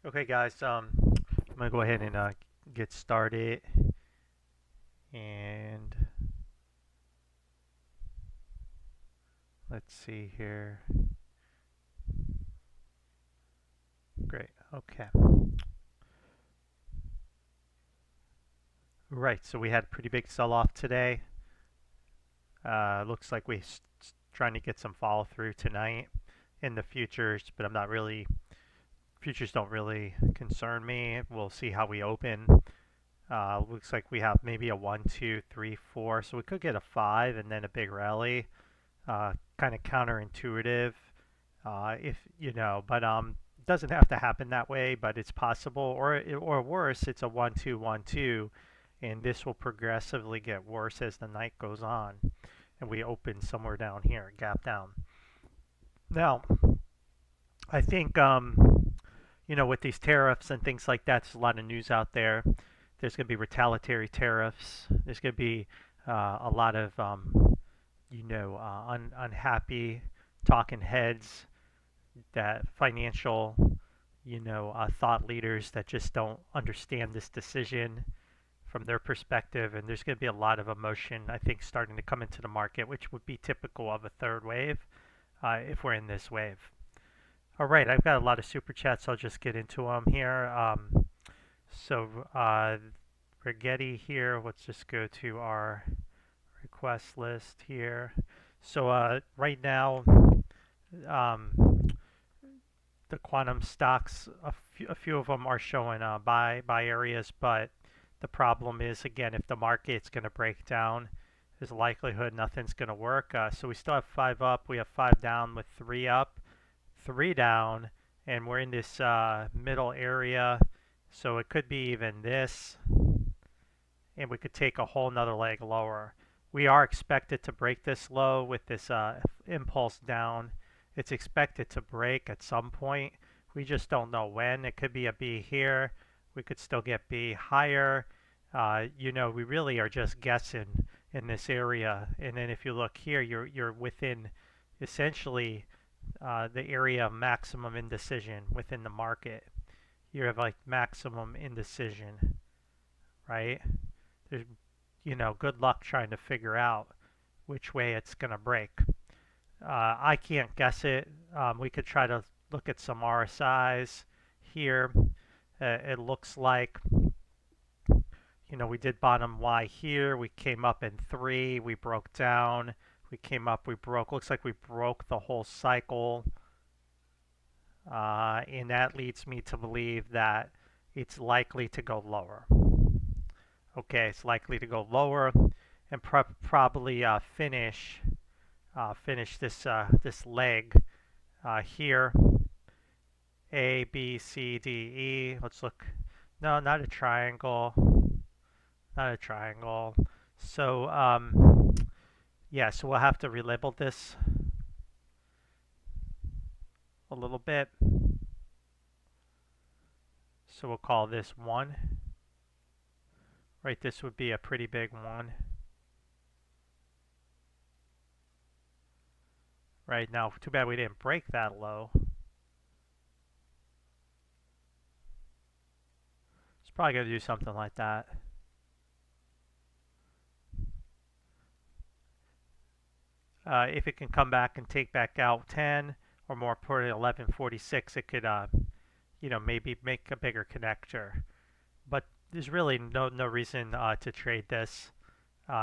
Okay, guys, I'm gonna go ahead and get started. And let's see here. Great. Okay. Right. So we had a pretty big sell-off today. Looks like we're trying to get some follow through tonight in the futures, but I'm not really. Futures don't really concern me. We'll see how we open. Looks like we have maybe a 1, 2, 3, 4. So we could get a 5 and then a big rally. Kind of counterintuitive, if you know, but it doesn't have to happen that way, but it's possible. Or worse, it's a 1, 2, 1, 2, and this will progressively get worse as the night goes on, and we open somewhere down here, gap down. Now, I think with these tariffs and things like that, there's a lot of news out there. There's going to be retaliatory tariffs. There's going to be a lot of unhappy talking heads, that financial, thought leaders that just don't understand this decision from their perspective. And there's going to be a lot of emotion, I think, starting to come into the market, which would be typical of a third wave if we're in this wave. All right, I've got a lot of super chats. So I'll just get into them here. Rigetti here. Let's just go to our request list here. So right now, the quantum stocks, a few of them are showing buy areas, but the problem is, again, if the market's going to break down, there's a likelihood nothing's going to work. So we still have 5 up. We have 5 down with 3 up, 3 down, and we're in this middle area. So it could be even this, and we could take a whole nother leg lower. We are expected to break this low with this impulse down. It's expected to break at some point. We just don't know when. It could be a B here. We could still get B higher. We really are just guessing in this area. And then if you look here, you're within essentially the area of maximum indecision within the market. You have like maximum indecision, right? There's, good luck trying to figure out which way it's going to break. I can't guess it. We could try to look at some RSIs here. It looks like, we did bottom Y here. We came up in 3. We broke down. We came up. We broke. Looks like we broke the whole cycle. And that leads me to believe that it's likely to go lower. Okay, it's likely to go lower and probably finish this leg here. A, B, C, D, E. Let's look. No, not a triangle. Not a triangle. So yeah, so we'll have to relabel this a little bit. So we'll call this 1. Right, this would be a pretty big 1. Right now, too bad we didn't break that low. It's probably going to do something like that. If it can come back and take back out 10, or more importantly 1146, it could, maybe make a bigger connector. But there's really no reason to trade this.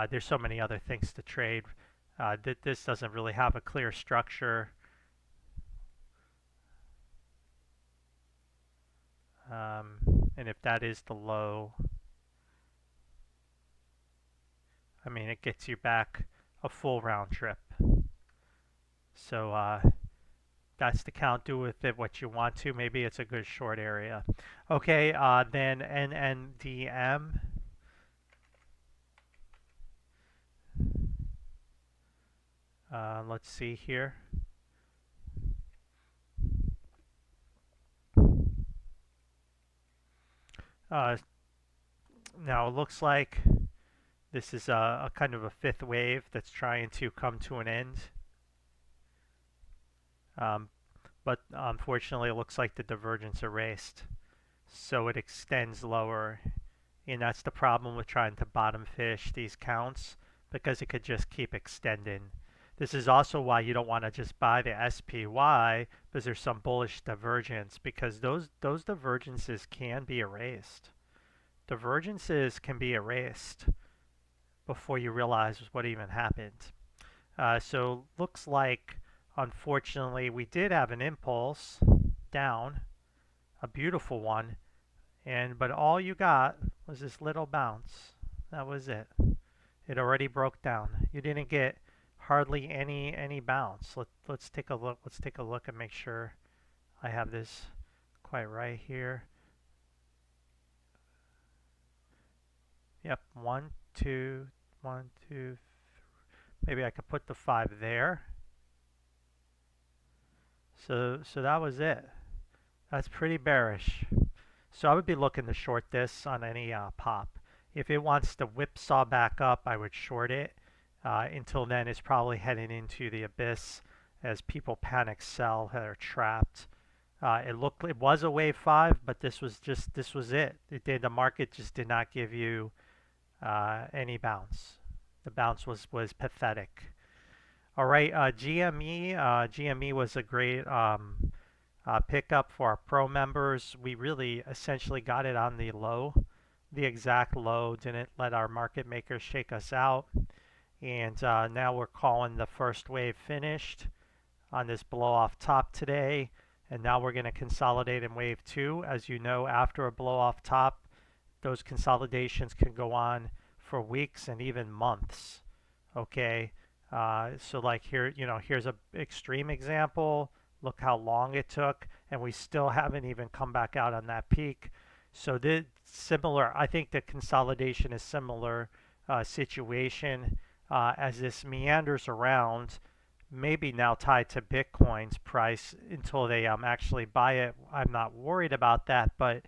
There's so many other things to trade. This doesn't really have a clear structure. And if that is the low, I mean, it gets you back a full round trip. So that's the count. Do with it what you want to. Maybe it's a good short area. Okay, then NNDM. Let's see here. Now it looks like this is a kind of a 5th wave that's trying to come to an end. But unfortunately, it looks like the divergence erased. so it extends lower. And that's the problem with trying to bottom fish these counts, because it could just keep extending. This is also why you don't want to just buy the SPY, because there's some bullish divergence, because those divergences can be erased. Divergences can be erased before you realize what even happened. So looks like, unfortunately, we did have an impulse down, a beautiful one, but all you got was this little bounce. That was it. It already broke down. You didn't get hardly any bounce. Let's take a look. Let's take a look and make sure I have this quite right here. Yep, 1, 2, 1, 2. Maybe I could put the 5 there. So that was it. That's pretty bearish. So I would be looking to short this on any pop. If it wants to whipsaw back up, I would short it. Until then, it's probably heading into the abyss as people panic sell, they're trapped. It was a wave 5, but this was it. The market just did not give you any bounce. The bounce was pathetic. All right, GME was a great pickup for our pro members. We really essentially got it on the low, the exact low. Didn't let our market makers shake us out. And now we're calling the first wave finished on this blow off top today. And now we're going to consolidate in wave 2. As you know, after a blow off top, those consolidations can go on for weeks and even months. Okay, so like here, here's an extreme example. Look how long it took, and we still haven't even come back out on that peak. So this similar, I think the consolidation is similar situation as this meanders around, maybe now tied to Bitcoin's price until they actually buy it. I'm not worried about that, but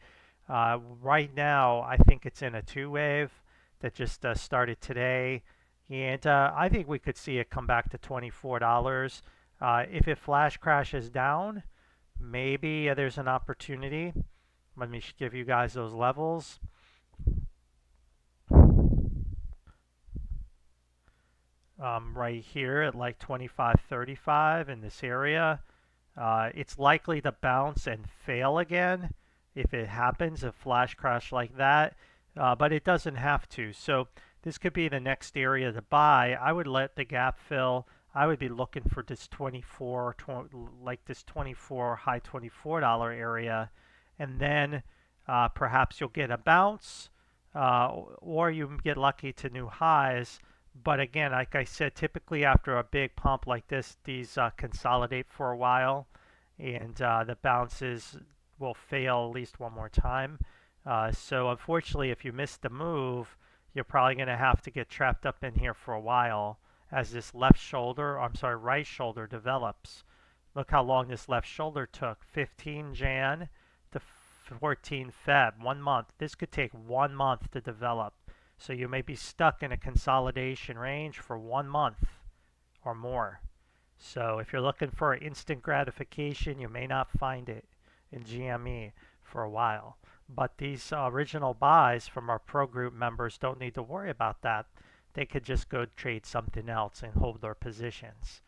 right now I think it's in a 2-wave that just started today, and I think we could see it come back to $24. If it flash crashes down, maybe there's an opportunity. Let me give you guys those levels. Right here at like 25.35 in this area. It's likely to bounce and fail again if it happens, a flash crash like that, but it doesn't have to. So this could be the next area to buy. I would let the gap fill. I would be looking for this 24, like this 24, high $24 area, and then perhaps you'll get a bounce, or you get lucky to new highs. But again, like I said, typically after a big pump like this, these consolidate for a while, and the bounces will fail at least one more time. So unfortunately, if you miss the move, you're probably going to have to get trapped up in here for a while as this right shoulder develops. Look how long this left shoulder took, 15 Jan to 14 Feb, 1 month. This could take 1 month to develop. So you may be stuck in a consolidation range for 1 month or more. So if you're looking for instant gratification, you may not find it in GME for a while. But these original buys from our pro group members don't need to worry about that. They could just go trade something else and hold their positions.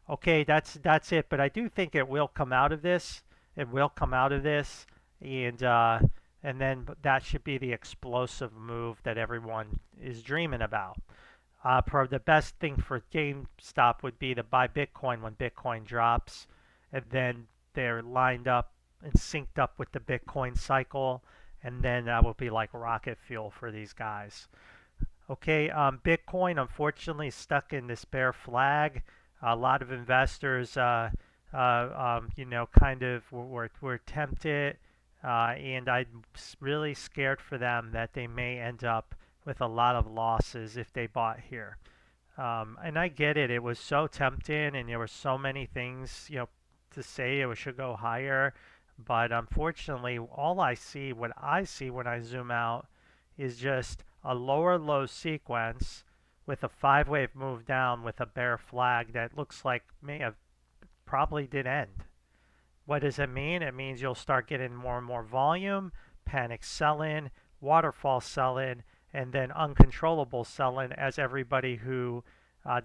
Okay, that's it. But I do think it will come out of this. It will come out of this, and then that should be the explosive move that everyone is dreaming about. The best thing for GameStop would be to buy Bitcoin when Bitcoin drops, and then they're lined up and synced up with the Bitcoin cycle, and then that will be like rocket fuel for these guys. Okay, Bitcoin unfortunately is stuck in this bear flag. A lot of investors, kind of were tempted. And I'm really scared for them that they may end up with a lot of losses if they bought here. And I get it. It was so tempting, and there were so many things, to say it should go higher. But unfortunately, what I see when I zoom out, is just a lower low sequence with a 5-wave move down with a bear flag that looks like probably did end. What does it mean? It means you'll start getting more and more volume, panic sell-in, waterfall sell-in, and then uncontrollable sell-in as everybody who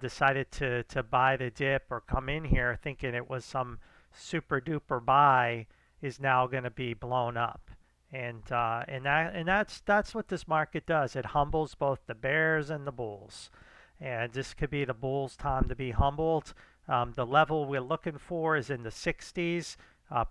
decided to buy the dip or come in here thinking it was some super duper buy is now going to be blown up. And that's what this market does. It humbles both the bears and the bulls. And this could be the bulls' time to be humbled. The level we're looking for is in the 60s.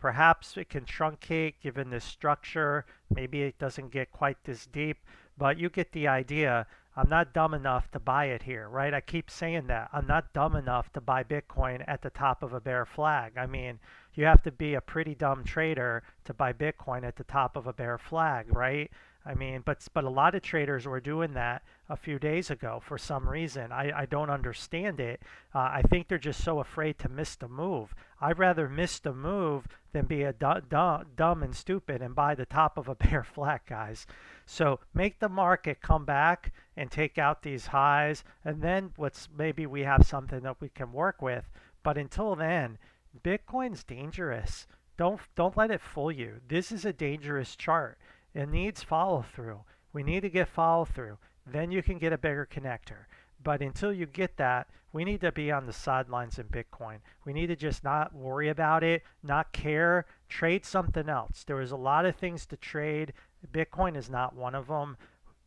Perhaps it can truncate given this structure. Maybe it doesn't get quite this deep, but you get the idea. I'm not dumb enough to buy it here, right? I keep saying that. I'm not dumb enough to buy Bitcoin at the top of a bear flag. I mean, you have to be a pretty dumb trader to buy Bitcoin at the top of a bear flag, right? I mean, but a lot of traders were doing that a few days ago for some reason. I don't understand it. I think they're just so afraid to miss the move. I'd rather miss the move than be a dumb and stupid and buy the top of a bear flag, guys. So make the market come back and take out these highs, and then maybe we have something that we can work with. But until then, Bitcoin's dangerous. Don't let it fool you. This is a dangerous chart. It needs follow through. We need to get follow through. Then you can get a bigger connector. But until you get that, we need to be on the sidelines in Bitcoin. We need to just not worry about it, not care, trade something else. There is a lot of things to trade. Bitcoin is not one of them.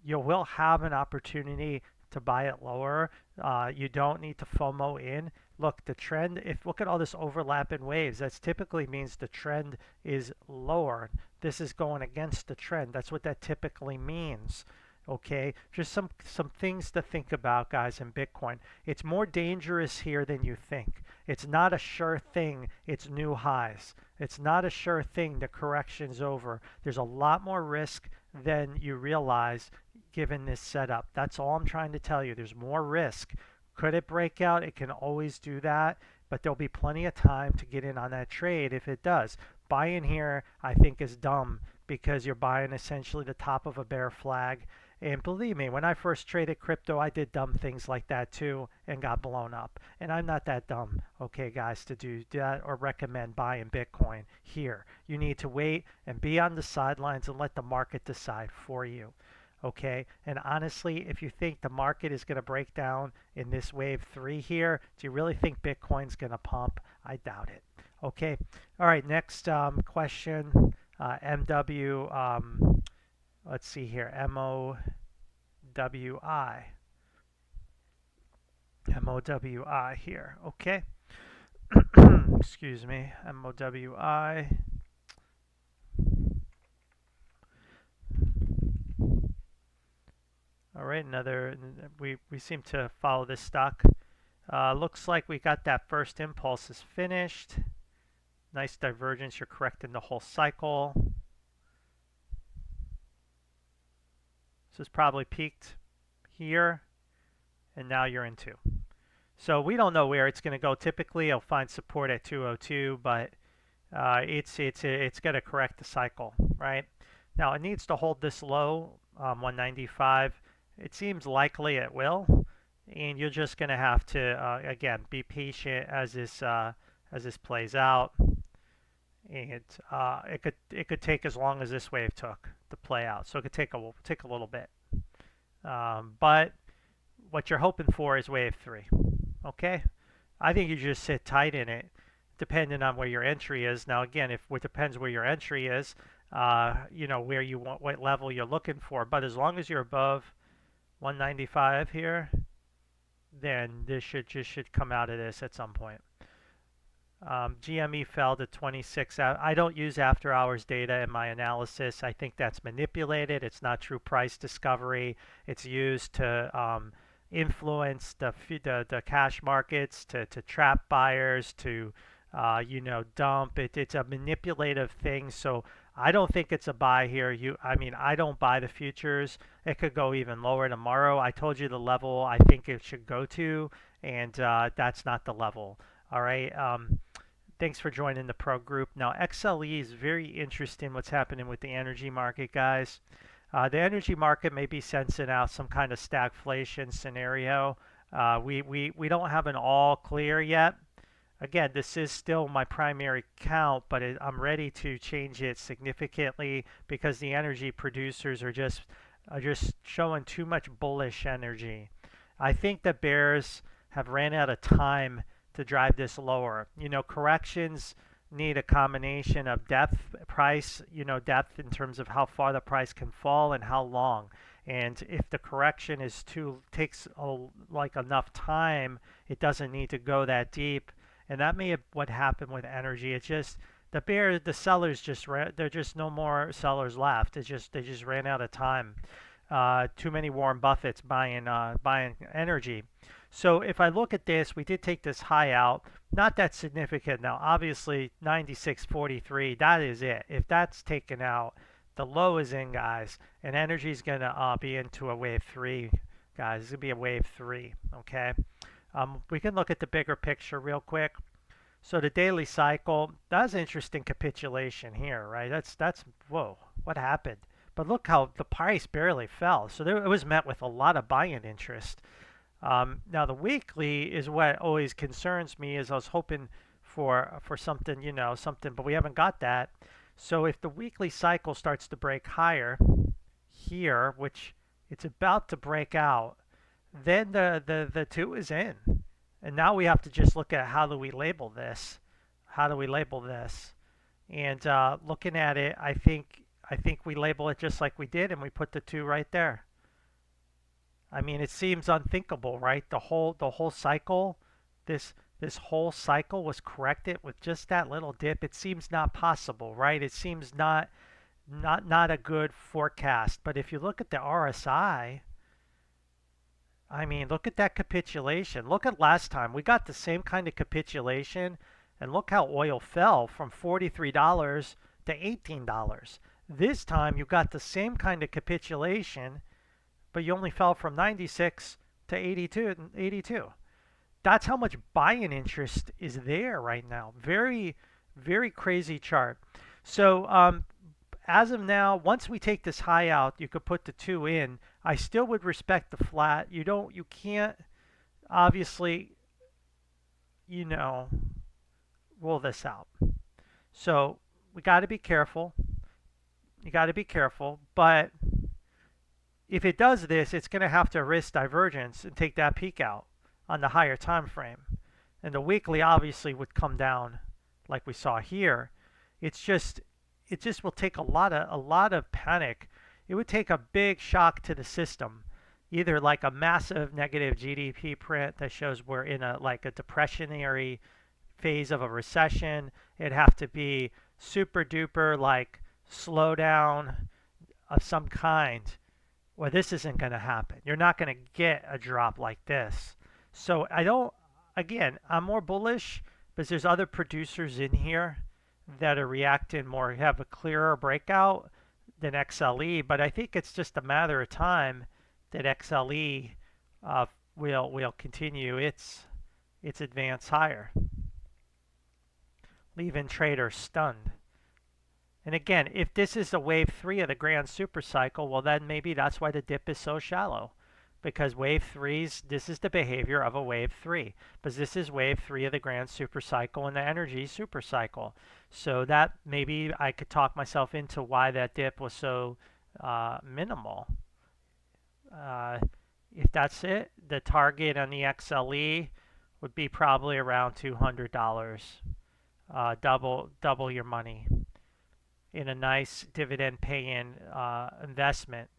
You will have an opportunity to buy it lower. You don't need to FOMO in. Look, the trend, look at all this overlap in waves. That typically means the trend is lower. This is going against the trend. That's what that typically means. Okay, just some things to think about, guys, in Bitcoin. It's more dangerous here than you think. It's not a sure thing. It's new highs. It's not a sure thing the correction's over. There's a lot more risk than you realize given this setup. That's all I'm trying to tell you. There's more risk. Could it break out? It can always do that, but there'll be plenty of time to get in on that trade if it does. Buying here, I think, is dumb because you're buying essentially the top of a bear flag. And believe me, when I first traded crypto, I did dumb things like that too and got blown up. And I'm not that dumb, okay, guys, to do that or recommend buying Bitcoin here. You need to wait and be on the sidelines and let the market decide for you. Okay, and honestly, if you think the market is going to break down in this wave 3 here, do you really think Bitcoin's going to pump? I doubt it. Okay, all right, next question. MW, let's see here, MOWI. MOWI here, okay. Excuse me, MOWI. All right, we seem to follow this stock. Looks like we got that first impulse is finished. Nice divergence. You're correcting the whole cycle. This is probably peaked here, and now you're in 2. So we don't know where it's going to go. Typically, it'll find support at 202, but it's going to correct the cycle, right? Now it needs to hold this low, 195. It seems likely it will, and you're just going to have to again be patient as this plays out. And it could take as long as this wave took to play out, so it could take a little bit. But what you're hoping for is wave 3. Okay, I think you just sit tight in it, depending on where your entry is. Now again, it depends where your entry is. You know where you want, what level you're looking for. But as long as you're above 195 here, then this should come out of this at some point. GME fell to 26. I don't use after hours data in my analysis. I think that's manipulated. It's not true price discovery. It's used to influence the cash markets, to trap buyers, to dump. It's a manipulative thing. So I don't think it's a buy here. I mean, I don't buy the futures. It could go even lower tomorrow. I told you the level I think it should go to, and that's not the level. All right. Thanks for joining the pro group. Now, XLE is very interesting what's happening with the energy market, guys. The energy market may be sensing out some kind of stagflation scenario. We don't have an all clear yet. again, this is still my primary count, but I'm ready to change it significantly because the energy producers are just showing too much bullish energy. I think the bears have ran out of time to drive this lower. Corrections need a combination of depth, price, depth in terms of how far the price can fall and how long. And if the correction takes like enough time, it doesn't need to go that deep. And that may have what happened with energy. It's just the sellers there are just no more sellers left. They just ran out of time. Too many Warren Buffetts buying energy. So if I look at this, we did take this high out. Not that significant now. Obviously, 96.43. That is it. If that's taken out, the low is in, guys, and energy is gonna be into a wave 3, guys. It's gonna be a wave 3. Okay. We can look at the bigger picture real quick. So the daily cycle, that's an interesting capitulation here, right? That's whoa, what happened? But look how the price barely fell. So it was met with a lot of buy-in interest. Now the weekly is what always concerns me. Is I was hoping for something, something, but we haven't got that. So if the weekly cycle starts to break higher here, which it's about to break out, then the 2 is in. And now we have to just look at how do we label this? How do we label this? And looking at it, I think we label it just like we did, and we put the 2 right there. I mean, it seems unthinkable, right? The whole cycle, this whole cycle was corrected with just that little dip. It seems not possible, right? It seems not a good forecast. But if you look at the RSI, I mean, look at that capitulation. Look at last time. We got the same kind of capitulation, and look how oil fell from $43 to $18. This time you got the same kind of capitulation, but you only fell from 96 to 82. That's how much buy-in interest is there right now. Very, very crazy chart. So as of now, once we take this high out, you could put the 2 in. I still would respect the flat. You can't obviously, roll this out. So we got to be careful. You got to be careful, but if it does this, it's going to have to risk divergence and take that peak out on the higher time frame. And the weekly obviously would come down like we saw here. It just will take a lot of panic. It would take a big shock to the system, either like a massive negative GDP print that shows we're in a depressionary phase of a recession. It'd have to be super duper like slowdown of some kind. Well, this isn't going to happen. You're not going to get a drop like this. So I'm more bullish because there's other producers in here that are reacting more, have a clearer breakout than XLE, but I think it's just a matter of time that XLE will continue its advance higher, leaving traders stunned. And again, if this is a wave 3 of the grand super cycle, well then maybe that's why the dip is so shallow. Because wave 3s, this is the behavior of a wave 3. Because this is wave 3 of the grand super cycle and the energy super cycle. So that maybe I could talk myself into why that dip was so minimal. If that's it, the target on the XLE would be probably around $200. Double your money in a nice dividend paying investment.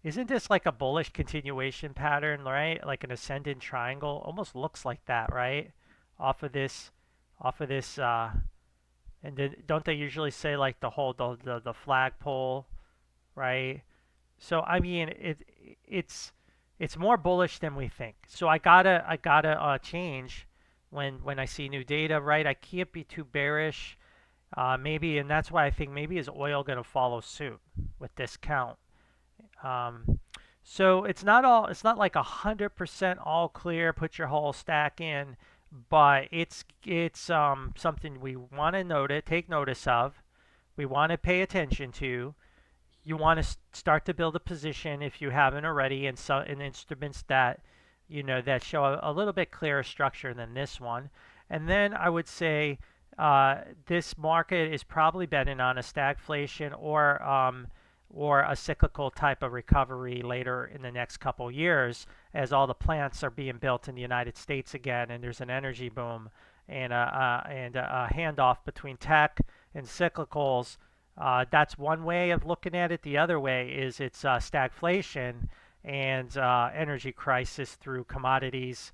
Isn't this like a bullish continuation pattern, right? Like an ascendant triangle, almost looks like that, right? Off of this, and then don't they usually say like the flagpole, right? So I mean, it's more bullish than we think. So I gotta change when I see new data, right? I can't be too bearish. Maybe, and that's why I think maybe is oil going to follow suit with this count. So it's not like 100% all clear. Put your whole stack in, but it's something we want to take notice of. We want to pay attention to. You want to start to build a position if you haven't already in instruments that that show a little bit clearer structure than this one. And then I would say this market is probably betting on a stagflation or a cyclical type of recovery later in the next couple years as all the plants are being built in the United States again, and there's an energy boom and a handoff between tech and cyclicals. That's one way of looking at it. The other way is it's stagflation and energy crisis through commodities,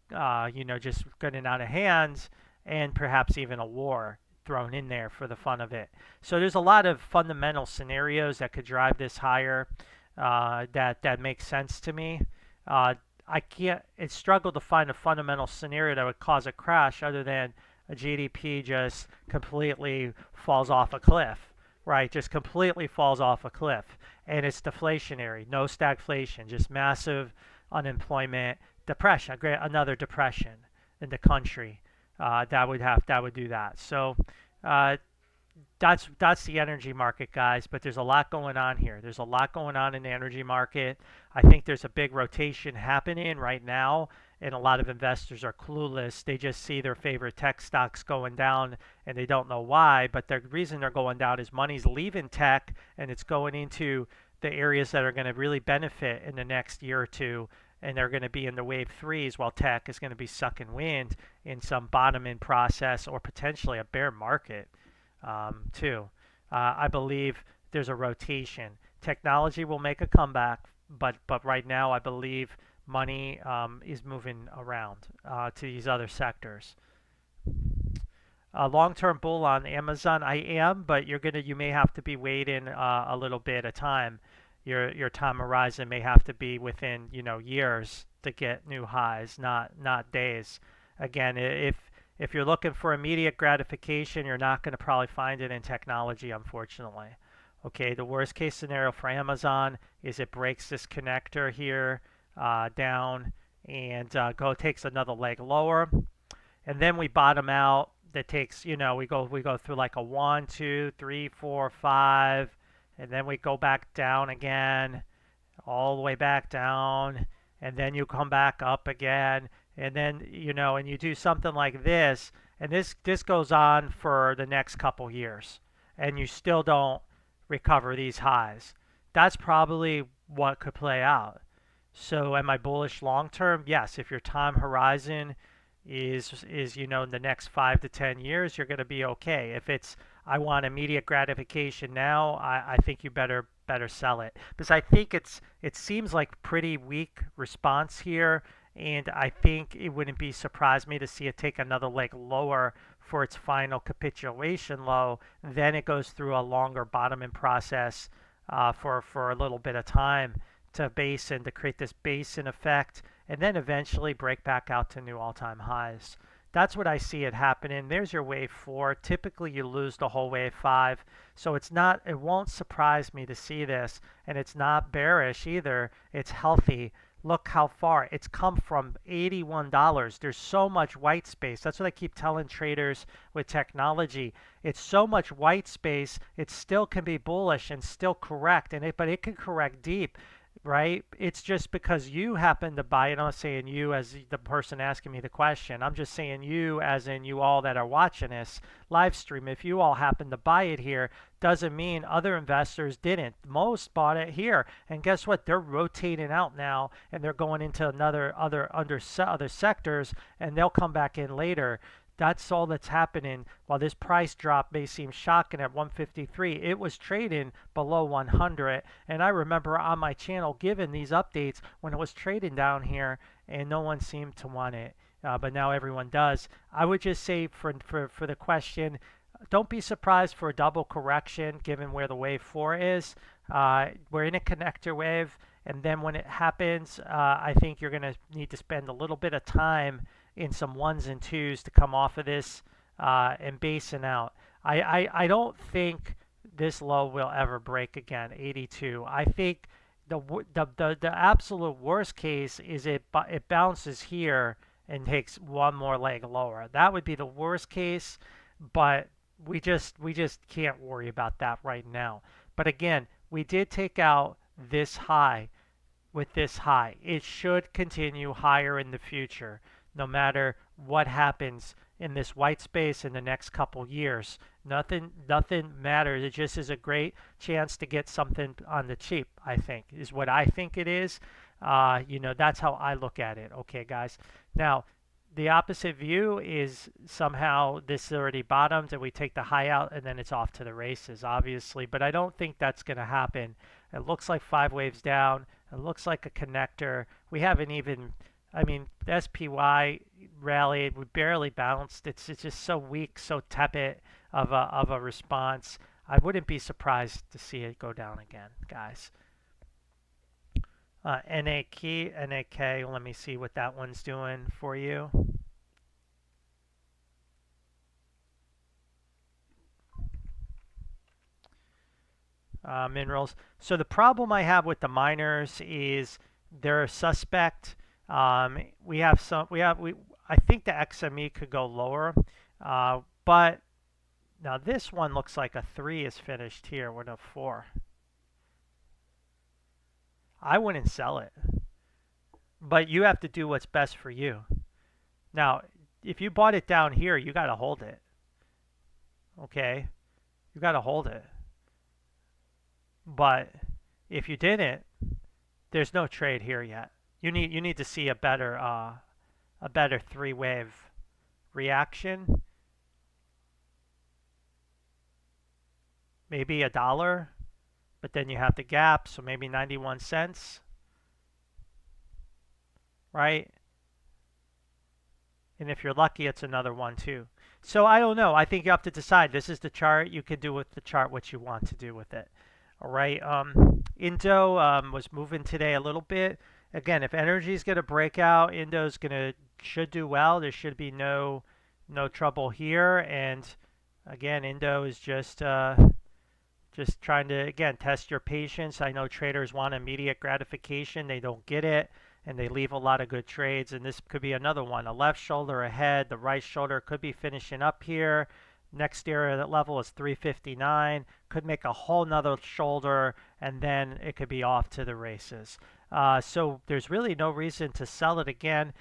just getting out of hand, and perhaps even a war thrown in there for the fun of it. So there's a lot of fundamental scenarios that could drive this higher that makes sense to me. I can't. It's struggled to find a fundamental scenario that would cause a crash other than a GDP just completely falls off a cliff, right? Just completely falls off a cliff, and it's deflationary, no stagflation, just massive unemployment, depression, another depression in the country. That would do that. So that's the energy market, guys. But there's a lot going on here. There's a lot going on in the energy market. I think there's a big rotation happening right now, and a lot of investors are clueless. They just see their favorite tech stocks going down, and they don't know why. But the reason they're going down is money's leaving tech, and it's going into the areas that are going to really benefit in the next year or two. And they're going to be in the wave threes while tech is going to be sucking wind in some bottoming process or potentially a bear market too. I believe there's a rotation. Technology will make a comeback, but right now I believe money is moving around to these other sectors. Long-term bull on Amazon, I am, but you may have to be waiting a little bit of time. Your time horizon may have to be within years to get new highs, not days. Again, if you're looking for immediate gratification, you're not going to probably find it in technology, unfortunately. Okay, the worst case scenario for Amazon is it breaks this connector here down and takes another leg lower, and then we bottom out. That takes we go through like a 1, 2, 3, 4, 5. And then we go back down again, all the way back down, and then you come back up again, and then and you do something like this, and this goes on for the next couple years, and you still don't recover these highs. That's probably what could play out. So am I bullish long term? Yes, if your time horizon is in the next 5 to 10 years, you're going to be okay. If it's I want immediate gratification now, I think you better sell it, because I think it seems like pretty weak response here, and I think it wouldn't surprise me to see it take another leg lower for its final capitulation low. Then it goes through a longer bottoming process for a little bit of time to basin to create this basin effect, and then eventually break back out to new all-time highs. That's what I see it happening. There's your wave 4. Typically you lose the whole wave 5. So it won't surprise me to see this, and it's not bearish either. It's healthy. Look how far it's come from $81. There's so much white space. That's what I keep telling traders with technology. It's so much white space. It still can be bullish and still correct, but it can correct deep. Right? It's just because you happen to buy it. I'm not saying you as the person asking me the question. I'm just saying you as in you all that are watching this live stream. If you all happen to buy it here, doesn't mean other investors didn't. Most bought it here. And guess what? They're rotating out now, and they're going into other sectors, and they'll come back in later. That's all that's happening. While this price drop may seem shocking at 153, it was trading below 100. And I remember on my channel giving these updates when it was trading down here, and no one seemed to want it. But now everyone does. I would just say for the question, don't be surprised for a double correction given where the wave 4 is. We're in a connector wave, and then when it happens, I think you're going to need to spend a little bit of time in some 1s and 2s to come off of this and basin out. I don't think this low will ever break again, 82. I think the absolute worst case is it bounces here and takes one more leg lower. That would be the worst case, but we just can't worry about that right now. But again, we did take out this high, with this high. It should continue higher in the future, no matter what happens in this white space in the next couple years. Nothing matters. It just is a great chance to get something on the cheap, I think, is what I think it is. You know, that's how I look at it. Okay, guys. Now, the opposite view is somehow this already bottomed and we take the high out and then it's off to the races, obviously. But I don't think that's going to happen. It looks like 5 waves down. It looks like a connector. We haven't even, I mean, the SPY rallied. We barely bounced. It's just so weak, so tepid of a response. I wouldn't be surprised to see it go down again, guys. NAK, let me see what that one's doing for you. Minerals. So the problem I have with the miners is they're suspect. We have some. I think the XME could go lower, but now this one looks like a 3 is finished here with a 4. I wouldn't sell it, but you have to do what's best for you. Now, if you bought it down here, you got to hold it. Okay, you got to hold it. But if you didn't, there's no trade here yet. You need to see a better 3-wave reaction. Maybe $1, but then you have the gap, so maybe 91 cents, right? And if you're lucky, it's another one too. So I don't know. I think you have to decide. This is the chart. You can do with the chart what you want to do with it. All right. Indo was moving today a little bit. Again, if energy is going to break out, Indo's should do well. There should be no trouble here. And again, Indo is just trying to, again, test your patience. I know traders want immediate gratification. They don't get it, and they leave a lot of good trades. And this could be another one. A left shoulder ahead. The right shoulder could be finishing up here. Next area that level is 359. Could make a whole nother shoulder, and then it could be off to the races. So there's really no reason to sell it again.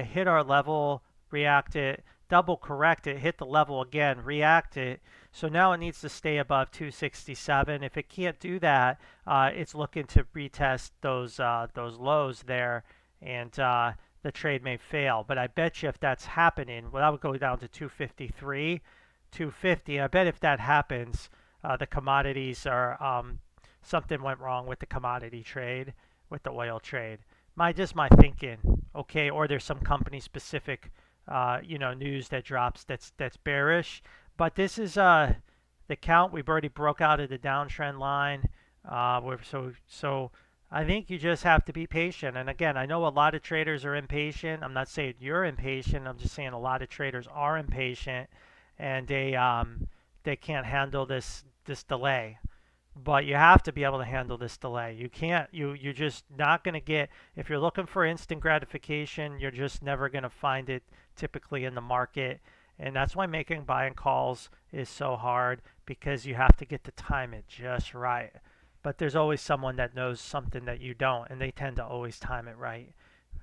Hit our level, react it, double correct it, hit the level again, react it. So now it needs to stay above 267. If it can't do that, it's looking to retest those lows there, and the trade may fail. But I bet you if that's happening, well, that would go down to 253, 250. I bet if that happens, the commodities are something went wrong with the commodity trade, with the oil trade. Just my thinking, okay? Or there's some company specific news that drops that's bearish. But this is the count. We've already broke out of the downtrend line. So I think you just have to be patient. And again, I know a lot of traders are impatient. I'm not saying you're impatient. I'm just saying a lot of traders are impatient, and they can't handle this delay. But you have to be able to handle this delay. You can't. You're just not going to get. If you're looking for instant gratification, you're just never going to find it typically in the market. And that's why making buying calls is so hard, because you have to get to time it just right. But there's always someone that knows something that you don't, and they tend to always time it right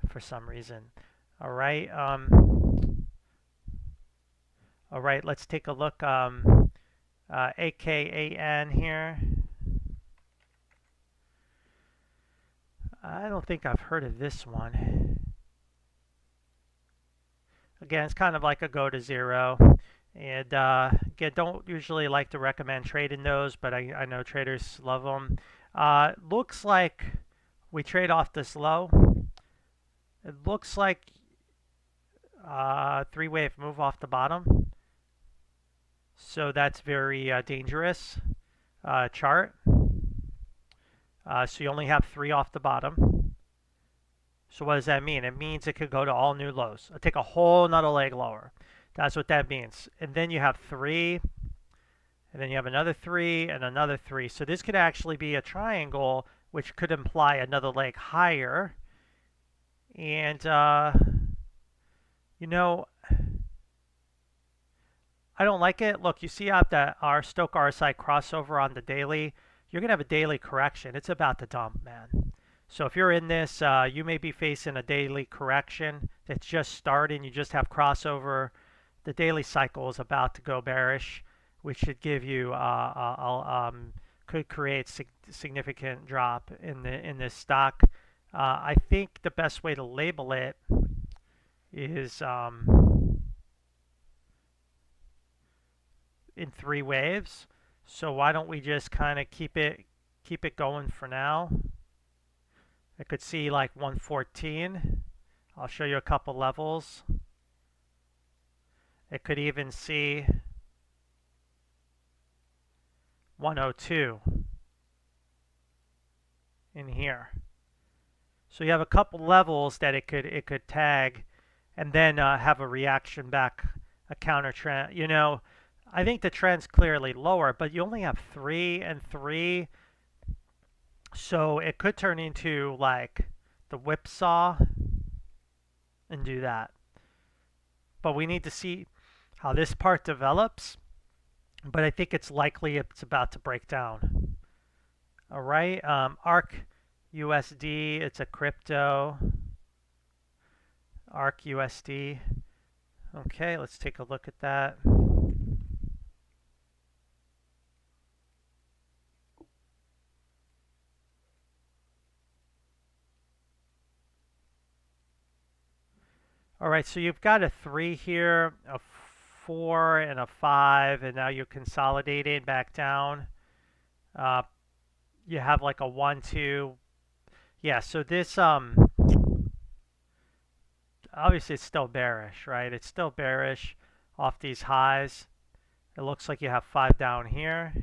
for some reason. All right. All right. Let's take a look. AKAN here. I don't think I've heard of this one. Again, it's kind of like a go to zero. And again, don't usually like to recommend trading those, but I know traders love them. Looks like we trade off this low. It looks like 3-wave move off the bottom. So that's very dangerous chart. So you only have 3 off the bottom. So what does that mean? It means it could go to all new lows. It'll take a whole nother leg lower. That's what that means. And then you have 3, and then you have another 3, and another 3. So this could actually be a triangle, which could imply another leg higher. And, you know, I don't like it. Look, you see out that our Stochastic RSI crossover on the daily. You're going to have a daily correction. It's about to dump, man. So if you're in this, you may be facing a daily correction that's just starting. You just have crossover. The daily cycle is about to go bearish, which should give you could create significant drop in this stock. I think the best way to label it is in 3 waves. So why don't we just kind of keep it going for now? I could see like 114. I'll show you a couple levels. It could even see 102 in here. So you have a couple levels that it could tag, and then have a reaction back, a counter trend. You know, I think the trend's clearly lower, but you only have 3 and 3. So it could turn into like the whipsaw and do that. But we need to see how this part develops. But I think it's likely it's about to break down. All right, ARK USD, it's a crypto. ARK USD. Okay, let's take a look at that. All right, so you've got a 3 here, a 4 and a 5, and now you're consolidating back down. You have like a 1, 2. Yeah, so this, obviously it's still bearish, right? It's still bearish off these highs. It looks like you have 5 down here,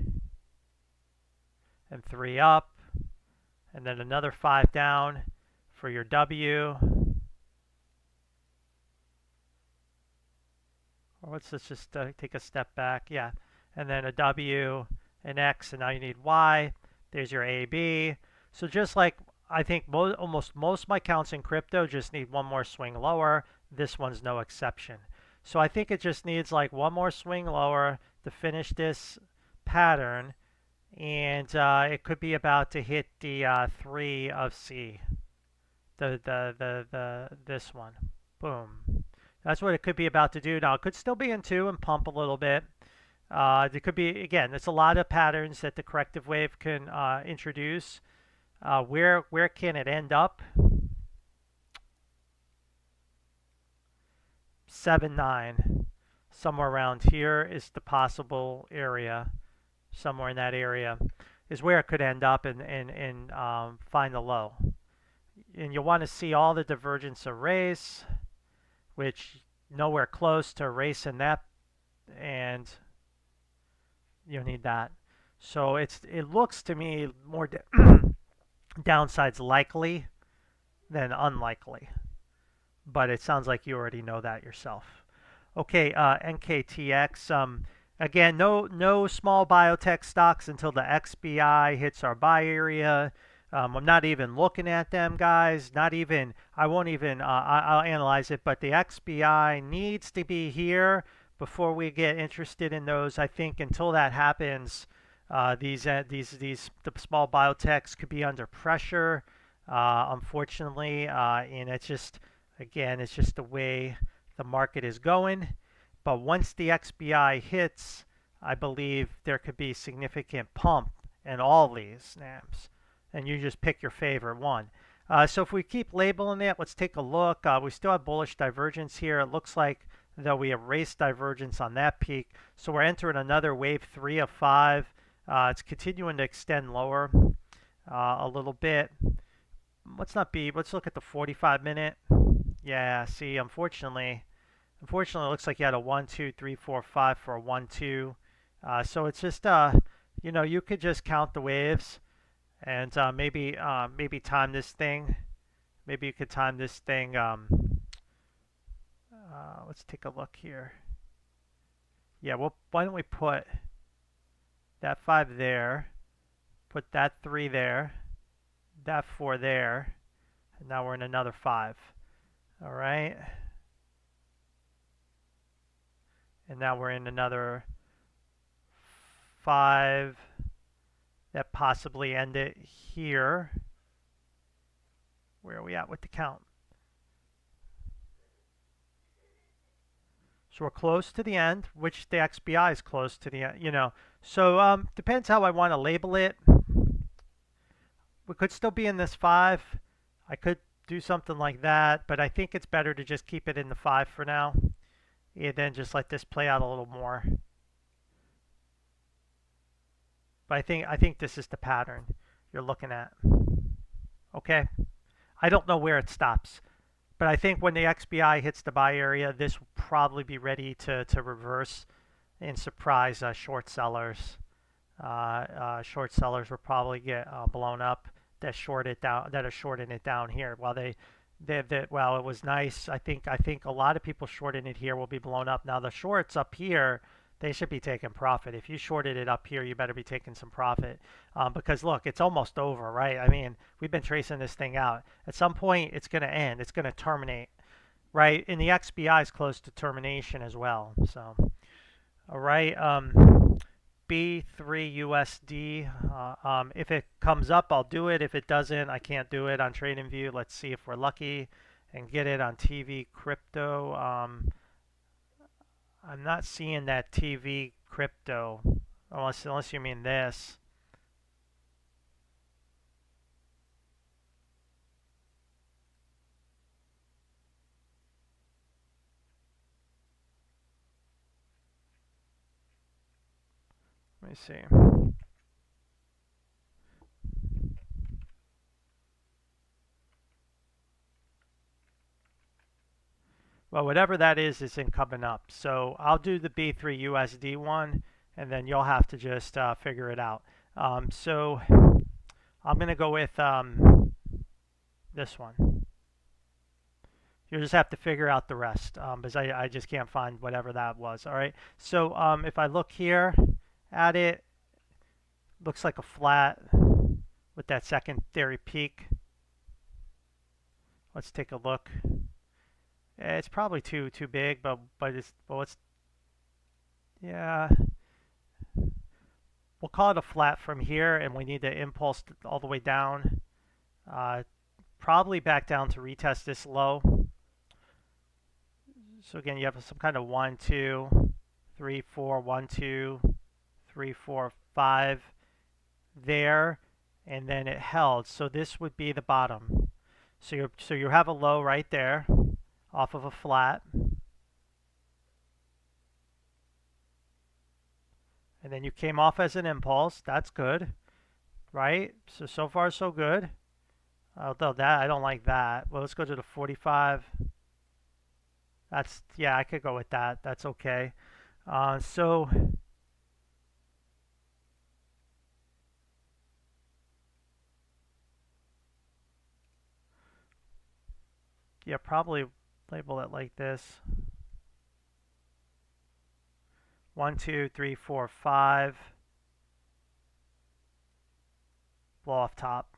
and 3 up, and then another 5 down for your W. Or let's just take a step back. Yeah. And then a W, an X, and now you need Y. There's your AB. So just like I think almost most of my counts in crypto just need one more swing lower. This one's no exception. So I think it just needs like one more swing lower to finish this pattern. And it could be about to hit the 3 of C. This one. Boom. That's what it could be about to do. Now, it could still be in 2 and pump a little bit. There could be, again, it's a lot of patterns that the corrective wave can introduce. Where can it end up? 7, 9. Somewhere around here is the possible area. Somewhere in that area is where it could end up and find the low. And you'll want to see all the divergence erase, which nowhere close to erasing that, and you'll need that. So it looks to me more downside's likely than unlikely, but it sounds like you already know that yourself. Okay, NKTX. Again, no small biotech stocks until the XBI hits our buy area. I'm not even looking at them, guys. Not even, I won't even, I'll analyze it, but the XBI needs to be here before we get interested in those. I think until that happens, the small biotechs could be under pressure, unfortunately, and it's just, again, it's just the way the market is going. But once the XBI hits, I believe there could be significant pump in all these names. And you just pick your favorite one. So if we keep labeling it, let's take a look. We still have bullish divergence here. It looks like though we erased divergence on that peak. So we're entering another wave 3 of 5. It's continuing to extend lower a little bit. Let's look at the 45-minute. Yeah, see, unfortunately, it looks like you had a 1, 2, 3, 4, 5 for a 1, 2. So it's just, you know, you could just count the waves. And maybe time this thing. Maybe you could time this thing. Let's take a look here. Yeah, well, why don't we put that 5 there, put that 3 there, that 4 there, and now we're in another 5. All right. And now we're in another 5. That possibly end it here. Where are we at with the count? So we're close to the end, which the XBI is close to the end, you know. So depends how I want to label it. We could still be in this 5. I could do something like that, but I think it's better to just keep it in the 5 for now, and then just let this play out a little more. But I think this is the pattern you're looking at. Okay, I don't know where it stops, but I think when the XBI hits the buy area, this will probably be ready to reverse and surprise short sellers. Short sellers will probably get blown up that are shorting it down here. While well, it was nice. I think a lot of people shorting it here will be blown up. Now the shorts up here, they should be taking profit. If you shorted it up here, you better be taking some profit because look, it's almost over, right? I mean, we've been tracing this thing out. At some point, it's going to end. It's going to terminate, right? And the XBI is close to termination as well. So, all right. B3 USD. If it comes up, I'll do it. If it doesn't, I can't do it on TradingView. Let's see if we're lucky and get it on TV crypto. I'm not seeing that TV crypto unless you mean this. Let me see. Well, whatever that is coming up. So I'll do the B3 USD one, and then you'll have to just figure it out. So I'm going to go with this one. You'll just have to figure out the rest because I just can't find whatever that was. All right. So if I look here at it, looks like a flat with that secondary peak. Let's take a look. It's probably too big, but it's yeah. We'll call it a flat from here, and we need to impulse all the way down. Probably back down to retest this low. So again, you have some kind of 1, 2, 3, 4, 1, 2, 3, 4, 5 there, and then it held. So this would be the bottom. So you have a low right there off of a flat. And then you came off as an impulse. That's good, right? So far so good. Although that I don't like that. Well, let's go to the 45. Yeah, I could go with that. That's okay. So yeah, probably label it like this. 1, 2, 3, 4, 5. Blow off top.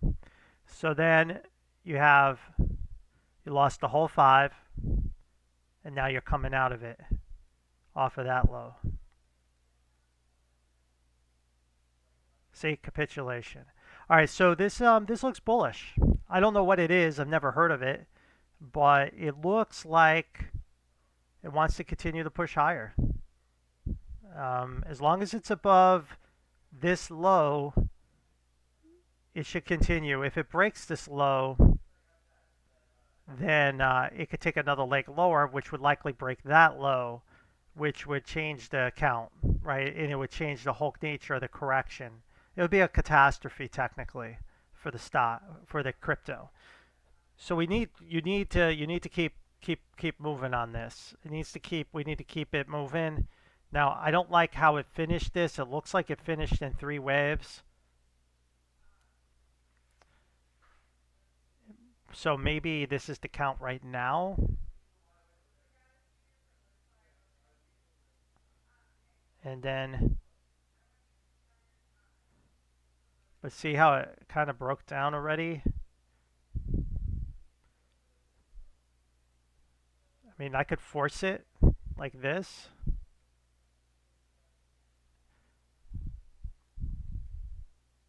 So then you lost the whole 5, and now you're coming out of it off of that low. See, capitulation. All right, so this looks bullish. I don't know what it is. I've never heard of it, but it looks like it wants to continue to push higher. As long as it's above this low, it should continue. If it breaks this low, then it could take another leg lower, which would likely break that low, which would change the count, right? And it would change the whole nature of the correction. It would be a catastrophe technically for the crypto. So you need to keep moving on this. We need to keep it moving. Now, I don't like how it finished this. It looks like it finished in 3 waves. So maybe this is the count right now. And then, but see how it kind of broke down already? I mean, I could force it like this.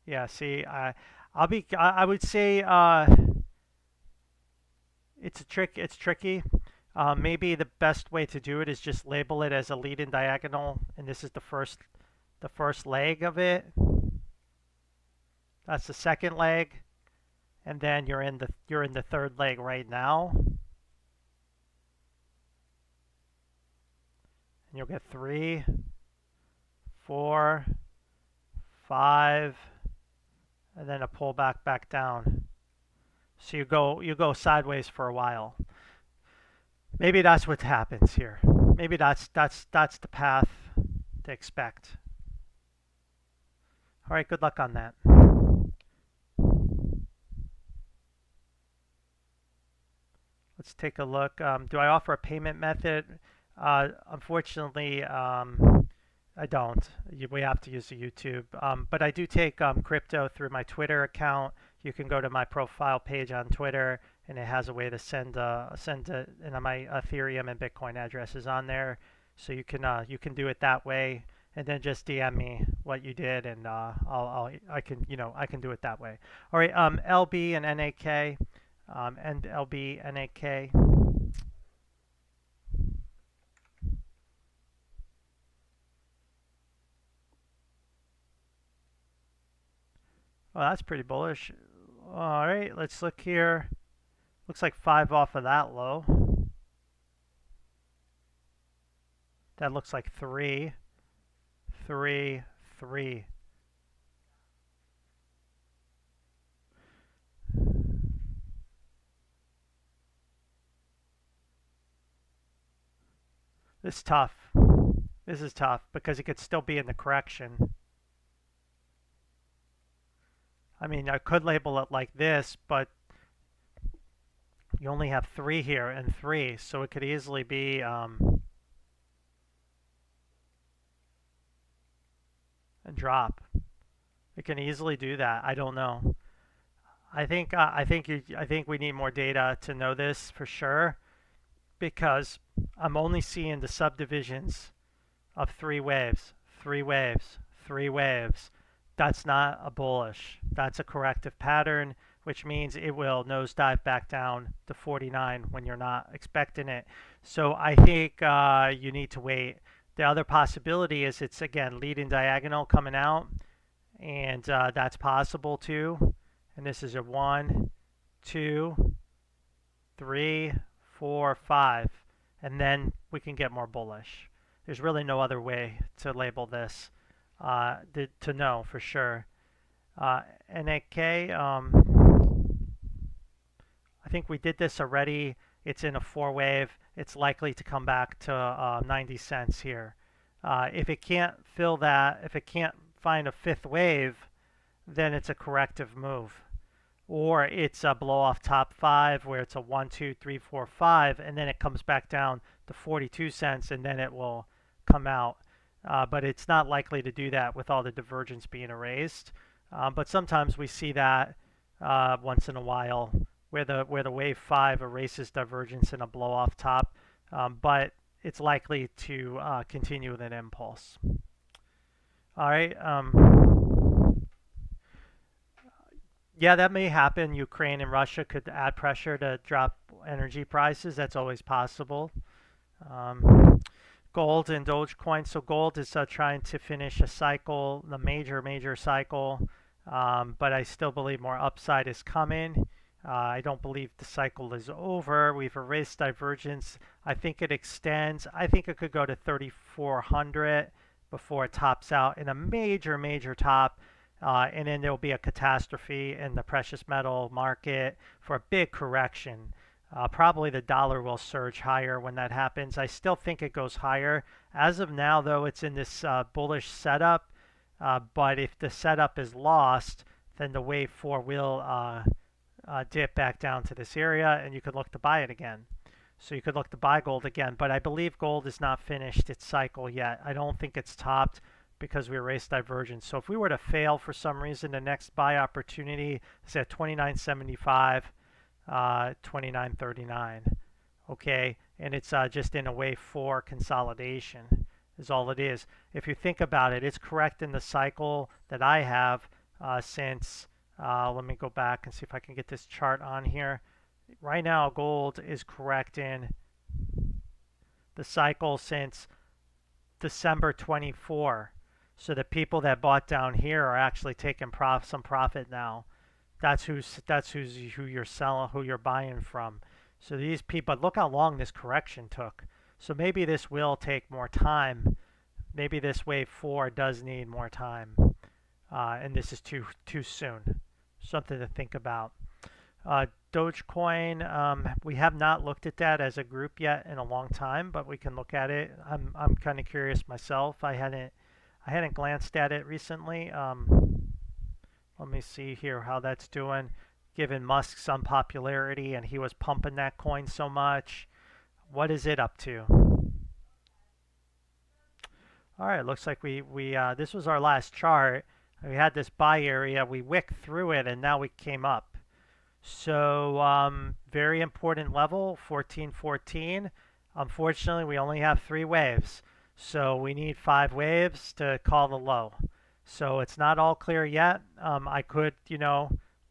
Yeah, see, I would say It's tricky. Maybe the best way to do it is just label it as a lead-in diagonal, and this is the first leg of it. That's the second leg, and then you're in the third leg right now. And you'll get 3, 4, 5, and then a pullback back down. So you go sideways for a while. Maybe that's what happens here. Maybe that's the path to expect. All right, good luck on that. Let's take a look. Do I offer a payment method? Unfortunately, I don't. We have to use the YouTube. But I do take crypto through my Twitter account. You can go to my profile page on Twitter, and it has a way to send and my Ethereum and Bitcoin addresses on there, so you can do it that way, and then just DM me what you did, and I can do it that way. All right, LB and NAK, and LB NAK. Well, that's pretty bullish. All right, let's look here. Looks like 5 off of that low. That looks like 3, 3, 3. This is tough. This is tough because it could still be in the correction. I mean, I could label it like this, but you only have 3 here and 3, so it could easily be a drop. It can easily do that. I don't know. I think we need more data to know this for sure, because I'm only seeing the subdivisions of 3 waves, 3 waves, 3 waves. That's not a bullish. That's a corrective pattern, which means it will nosedive back down to 49 when you're not expecting it. So I think you need to wait. The other possibility is it's, again, leading diagonal coming out, and that's possible too. And this is a 1, 2, 3, 4, 5, and then we can get more bullish. There's really no other way to label this to know for sure. NAK, I think we did this already. It's in a 4 wave. It's likely to come back to 90 cents here. If it can't fill that, if it can't find a 5th wave, then it's a corrective move. Or it's a blow off top 5 where it's a 1, 2, 3, 4, 5, and then it comes back down to 42 cents, and then it will come out. But it's not likely to do that with all the divergence being erased. But sometimes we see that once in a while where the wave 5 erases divergence in a blow off top, but it's likely to continue with an impulse. All right. Yeah, that may happen. Ukraine and Russia could add pressure to drop energy prices. That's always possible. Gold and Dogecoin. So gold is trying to finish a cycle, the major cycle, but I still believe more upside is coming. I don't believe the cycle is over. We've erased divergence. I think it extends. I think it could go to 3,400 before it tops out in a major top. And then there will be a catastrophe in the precious metal market for a big correction. Probably the dollar will surge higher when that happens. I still think it goes higher. As of now, though, it's in this bullish setup. But if the setup is lost, then the wave 4 will dip back down to this area, and you could look to buy it again. So you could look to buy gold again. But I believe gold is not finished its cycle yet. I don't think it's topped, because we erased divergence. So if we were to fail for some reason, the next buy opportunity is at 29.75, 29.39. Okay, and it's just in a wave 4 consolidation is all it is. If you think about it, it's correct in the cycle that I have since, let me go back and see if I can get this chart on here. Right now, gold is correcting the cycle since December 24. So the people that bought down here are actually taking some profit now. That's who you're selling, who you're buying from. So these people, look how long this correction took. So maybe this will take more time. Maybe this wave 4 does need more time, and this is too soon. Something to think about. Dogecoin, we have not looked at that as a group yet in a long time, but we can look at it. I'm kind of curious myself. I hadn't glanced at it recently. Let me see here how that's doing. Given Musk some popularity and he was pumping that coin so much, what is it up to? All right, looks like we this was our last chart. We had this buy area. We wicked through it, and now we came up. So very important level, 1414. Unfortunately, we only have 3 waves. So we need 5 waves to call the low. So it's not all clear yet. I could,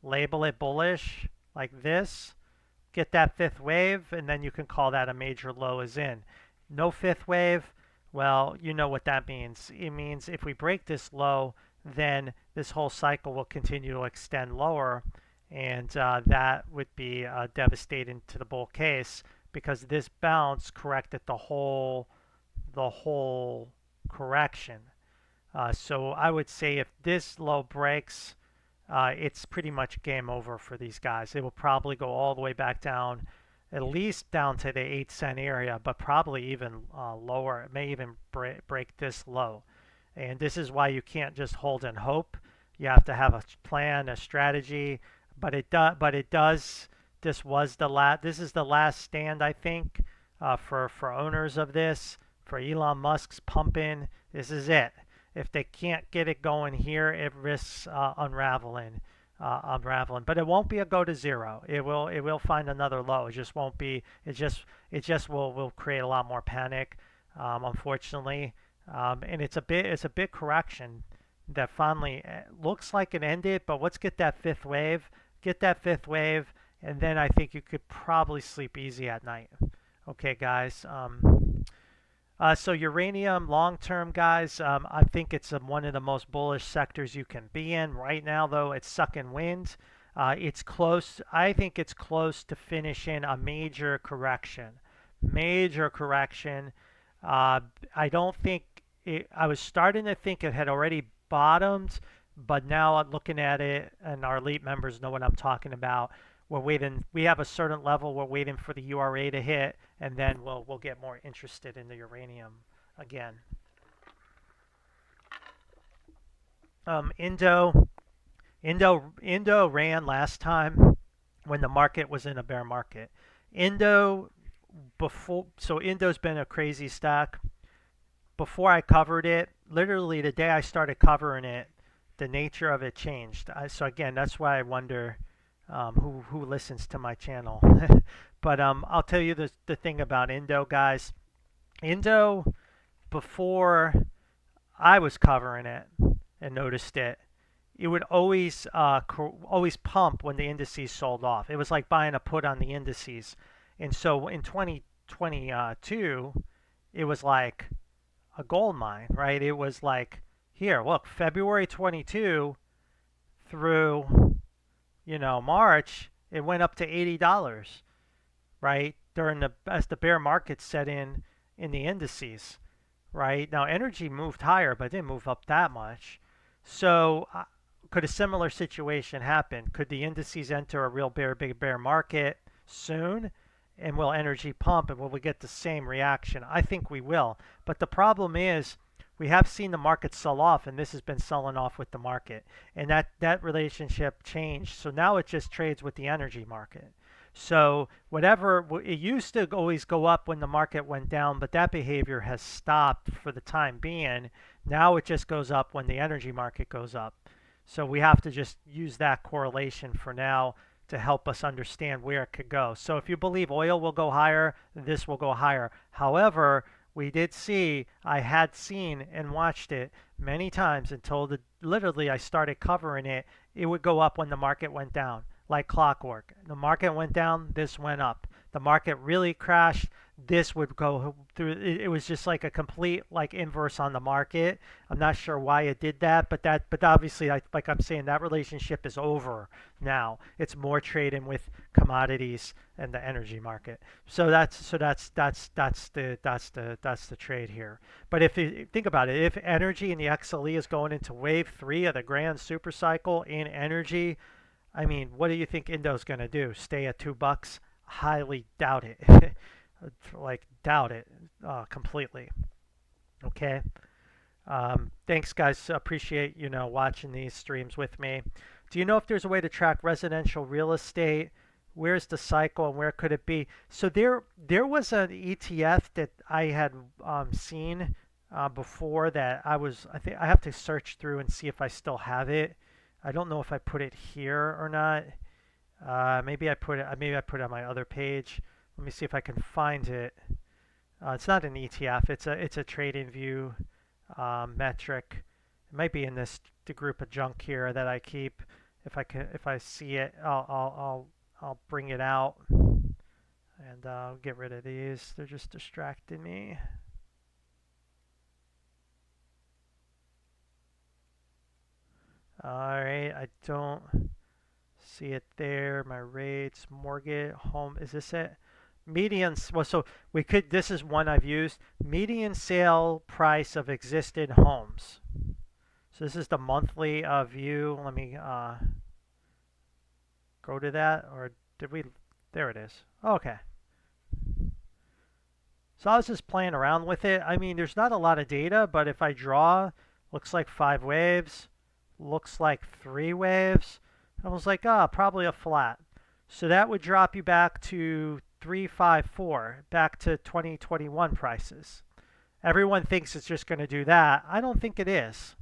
label it bullish like this, get that 5th wave, and then you can call that a major low is in. No 5th wave, well, you know what that means. It means if we break this low, then this whole cycle will continue to extend lower, and that would be devastating to the bull case because this bounce corrected the whole correction. So I would say if this low breaks, it's pretty much game over for these guys. It will probably go all the way back down, at least down to the 8-cent area, but probably even lower. It may even break this low. And this is why you can't just hold and hope. You have to have a plan, a strategy. But it does. This was the last. This is the last stand, I think, for owners of this. For Elon Musk's pumping, this is it. If they can't get it going here, it risks unraveling. But it won't be a go to zero. It will find another low. It just won't be. It just will create a lot more panic, unfortunately. And it's a big correction that finally looks like it ended. But let's get that 5th wave. Get that 5th wave, and then I think you could probably sleep easy at night. Okay, guys. So uranium long-term, guys, I think it's one of the most bullish sectors you can be in. Right now, though, it's sucking wind. It's close. I think it's close to finishing a major correction. Major correction. I don't think I was starting to think it had already bottomed, but now I'm looking at it, and our elite members know what I'm talking about. We're waiting. We have a certain level. We're waiting for the URA to hit, and then we'll get more interested in the uranium again. Indo ran last time when the market was in a bear market. Indo's been a crazy stock. Before I covered it, literally the day I started covering it, the nature of it changed. So again, that's why I wonder. Who listens to my channel. But I'll tell you the thing about Indo, guys. Indo, before I was covering it and noticed it, it would always pump when the indices sold off. It was like buying a put on the indices. And so in 2022, it was like a gold mine, right? It was like, here, look, February 22 through March, it went up to $80, right? As the bear market set in the indices, right? Now energy moved higher, but it didn't move up that much. So could a similar situation happen? Could the indices enter a real big bear market soon? And will energy pump, and will we get the same reaction? I think we will. But the problem is, we have seen the market sell off, and this has been selling off with the market. And that relationship changed. So now it just trades with the energy market. So whatever, it used to always go up when the market went down, but that behavior has stopped for the time being. Now it just goes up when the energy market goes up. So we have to just use that correlation for now to help us understand where it could go. So if you believe oil will go higher, this will go higher. However, we did see, I had seen and watched it many times until literally I started covering it. It would go up when the market went down. like clockwork. The market went down, this went up. The market really crashed, this would go through. It was just like a complete like inverse on the market. I'm not sure why it did that, but obviously, like I'm saying, that relationship is over now. It's more trading with commodities and the energy market. So that's the trade here. But if you think about it, if energy and the XLE is going into wave 3 of the grand super cycle in energy, I mean, what do you think Indo's going to do? Stay at $2? Highly doubt it. Like, doubt it completely. Okay. Thanks, guys. Appreciate watching these streams with me. Do you know if there's a way to track residential real estate? Where's the cycle and where could it be? So there was an ETF that I had seen before that I think I have to search through and see if I still have it. I don't know if I put it here or not. Maybe I put it on my other page. Let me see if I can find it. It's not an ETF. It's a trading view metric. It might be in the group of junk here that I keep. If I see it, I'll bring it out and I'll get rid of these. They're just distracting me. All right, I don't see it there. My rates, mortgage, home. Is this it? Median. Well, so we could. This is one I've used. Median sale price of existing homes. So this is the monthly view. Let me go to that, or did we? There it is. Okay. So I was just playing around with it. I mean, there's not a lot of data, but if I draw, looks like 5 waves, looks like 3 waves. I was like, probably a flat. So that would drop you back to 354, back to 2021 prices. Everyone thinks it's just going to do that. I don't think it is.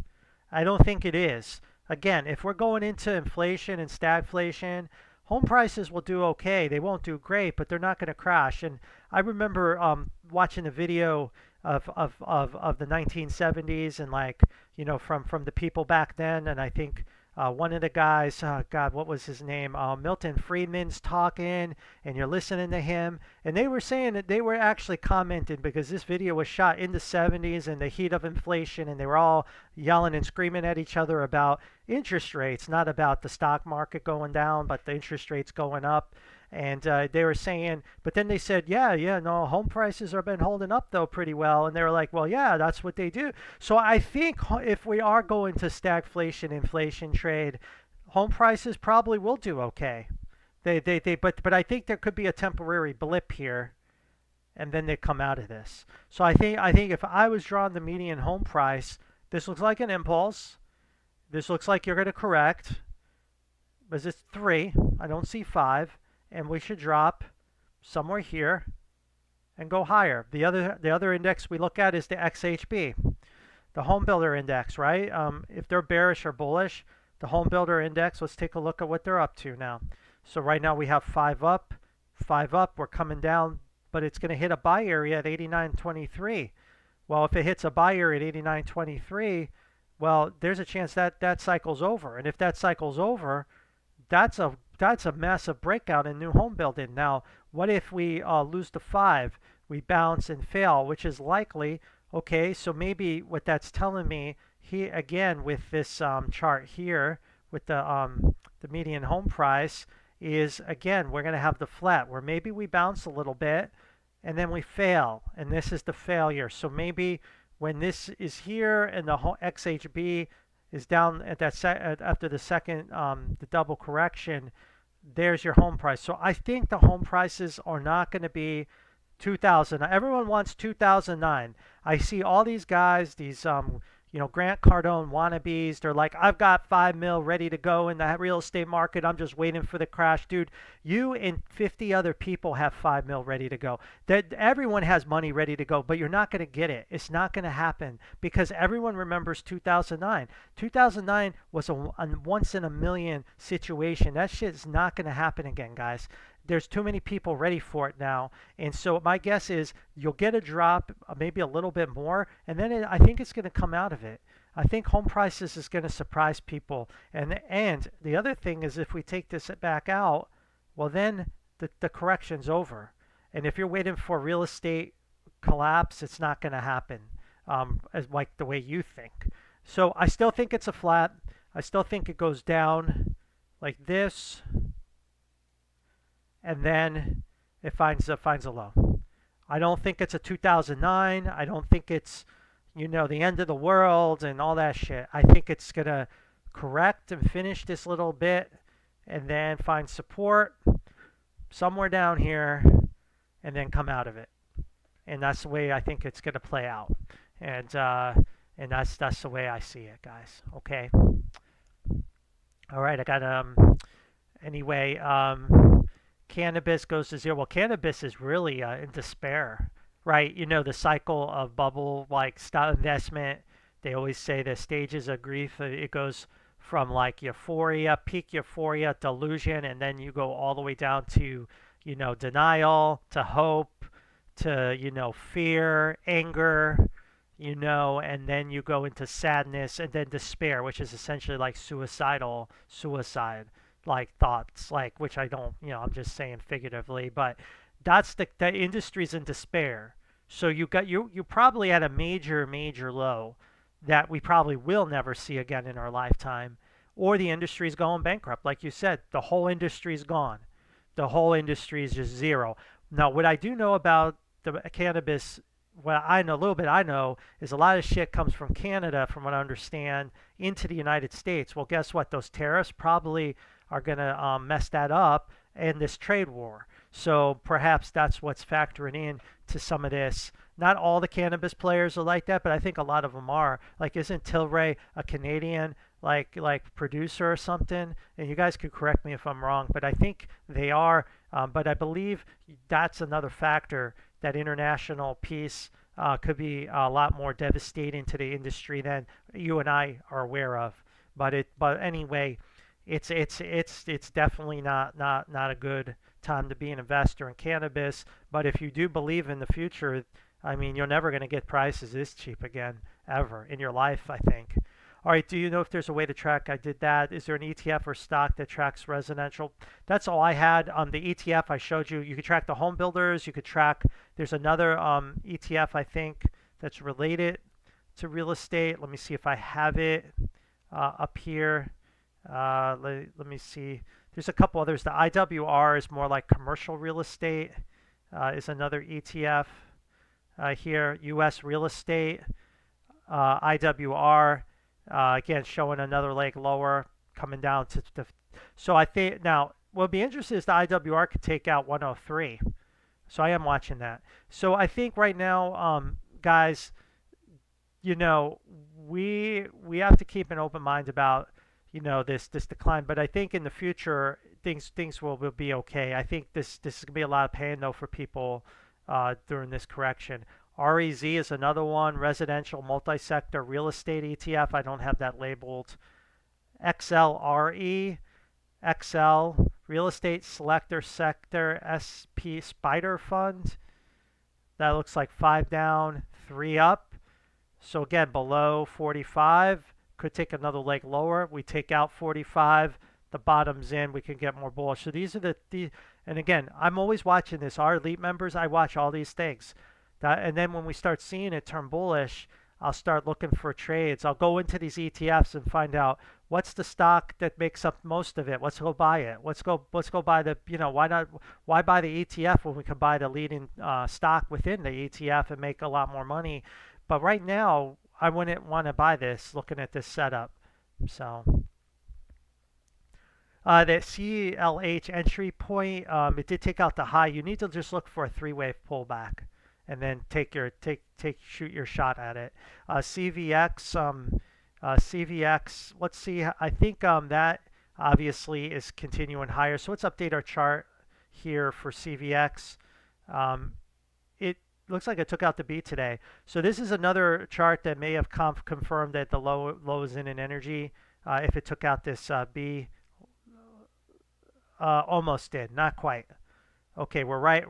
I don't think it is. Again, if we're going into inflation and stagflation, home prices will do okay. They won't do great, but they're not going to crash. And I remember watching a video of the 1970s and from the people back then, and I think one of the guys, God, what was his name? Milton Friedman's talking, and you're listening to him. And they were saying that they were actually commenting because this video was shot in the 70s in the heat of inflation, and they were all yelling and screaming at each other about interest rates, not about the stock market going down, but the interest rates going up. And they were saying, but then they said, no, home prices have been holding up though pretty well. And they were like, well, yeah, that's what they do. So I think if we are going to stagflation, inflation trade, home prices probably will do okay. But I think there could be a temporary blip here, and then they come out of this. So I think if I was drawing the median home price, this looks like an impulse. This looks like you're going to correct. But it's 3. I don't see 5. And we should drop somewhere here and go higher. The other index we look at is the XHB, the home builder index, right? If they're bearish or bullish, the home builder index, let's take a look at what they're up to now. So right now we have 5 up, 5 up. We're coming down, but it's going to hit a buy area at 89.23. Well, if it hits a buy area at 89.23, well, there's a chance that that cycle's over. And if that cycle's over, that's a massive breakout in new home building. Now, what if we lose the 5, we bounce and fail, which is likely. Okay, so maybe what that's telling me here again with this chart here with the median home price is, again, we're going to have the flat where maybe we bounce a little bit and then we fail, and this is the failure. So maybe when this is here and the XHB is down at that after the second the double correction, there's your home price. So I think the home prices are not going to be 2000. Everyone wants 2009. I see all these guys, these Grant Cardone wannabes. They're like, I've got 5 mil ready to go in the real estate market. I'm just waiting for the crash. Dude, you and 50 other people have 5 mil ready to go. That everyone has money ready to go, but you're not going to get it. It's not going to happen because everyone remembers 2009. 2009 was a once in a million situation. That shit is not going to happen again, guys. There's too many people ready for it now. And so my guess is you'll get a drop, maybe a little bit more, and then I think it's going to come out of it. I think home prices is going to surprise people. And the other thing is if we take this back out, well then the correction's over. And if you're waiting for real estate collapse, it's not going to happen as like the way you think. So I still think it's a flat. I still think it goes down like this, and then it finds a low. I don't think it's a 2009. I don't think it's, the end of the world and all that shit. I think it's going to correct and finish this little bit and then find support somewhere down here and then come out of it. And that's the way I think it's going to play out. And that's the way I see it, guys. Okay. All right, I got anyway, cannabis goes to zero. Well, cannabis is really in despair, right? The cycle of bubble like stock investment. They always say the stages of grief. It goes from like euphoria, peak euphoria, delusion, and then you go all the way down to denial, to hope, to fear, anger, and then you go into sadness and then despair, which is essentially like suicide like thoughts, like, which I don't, I'm just saying figuratively, but that's the industry's in despair. So you probably at a major low that we probably will never see again in our lifetime, or the industry's going bankrupt. Like you said, the whole industry's gone. The whole industry is just zero. Now, what I do know about the cannabis, what I know, a little bit I know, is a lot of shit comes from Canada, from what I understand, into the United States. Well, guess what? Those tariffs probably are going to mess that up, and this trade war. So perhaps that's what's factoring in to some of this. Not all the cannabis players are like that, but I think a lot of them are. Like, isn't Tilray a Canadian like producer or something? And you guys could correct me if I'm wrong, but I think they are. But I believe that's another factor, that international piece could be a lot more devastating to the industry than you and I are aware of. But anyway, it's definitely not a good time to be an investor in cannabis. But if you do believe in the future, I mean, you're never going to get prices this cheap again ever in your life, I think. All right, do you know if there's a way to track? I did that. Is there an ETF or stock that tracks residential? That's all I had. The ETF I showed you, you could track the home builders. You could track, there's another ETF, I think, that's related to real estate. Let me see if I have it up here. Let me see. There's a couple others. The IWR is more like commercial real estate, is another ETF here. U.S. real estate, IWR. Again, showing another leg lower, coming down to the. So I think now what'll be interesting is the IWR could take out 103. So I am watching that. So I think right now, guys, we have to keep an open mind about this decline. But I think in the future things will be okay. I think this is gonna be a lot of pain though for people during this correction. REZ is another one, residential multi-sector real estate ETF. I don't have that labeled. XLRE, XL, real estate selector sector SP Spider Fund. That looks like 5 down, 3 up. So again, below 45, could take another leg lower. We take out 45, the bottom's in, we can get more bullish. So these are and again, I'm always watching this. Our elite members, I watch all these things. And then when we start seeing it turn bullish, I'll start looking for trades. I'll go into these ETFs and find out what's the stock that makes up most of it. Let's go buy it. Let's go buy the, why buy the ETF when we can buy the leading stock within the ETF and make a lot more money. But right now, I wouldn't want to buy this looking at this setup. So the CLH entry point, it did take out the high. You need to just look for a 3-wave pullback, and then shoot your shot at it. CVX, let's see. I think that obviously is continuing higher. So let's update our chart here for CVX. It looks like it took out the B today. So this is another chart that may have confirmed that the low is in an energy. If it took out this B, almost did, not quite. Okay, we're right.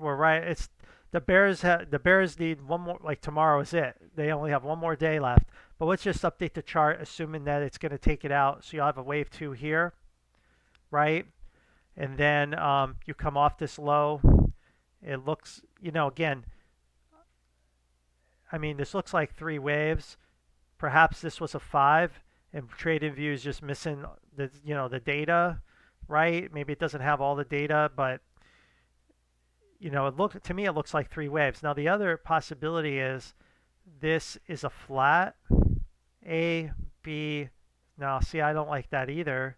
The Bears need one more, like tomorrow is it. They only have one more day left. But let's just update the chart, assuming that it's going to take it out. So you'll have a wave 2 here, right? And then you come off this low. It looks, again, I mean, this looks like 3 waves. Perhaps this was a 5, and TradingView is just missing the data, right? Maybe it doesn't have all the data, but to me it looks like 3 waves. Now the other possibility is this is a flat A, B. Now see, I don't like that either.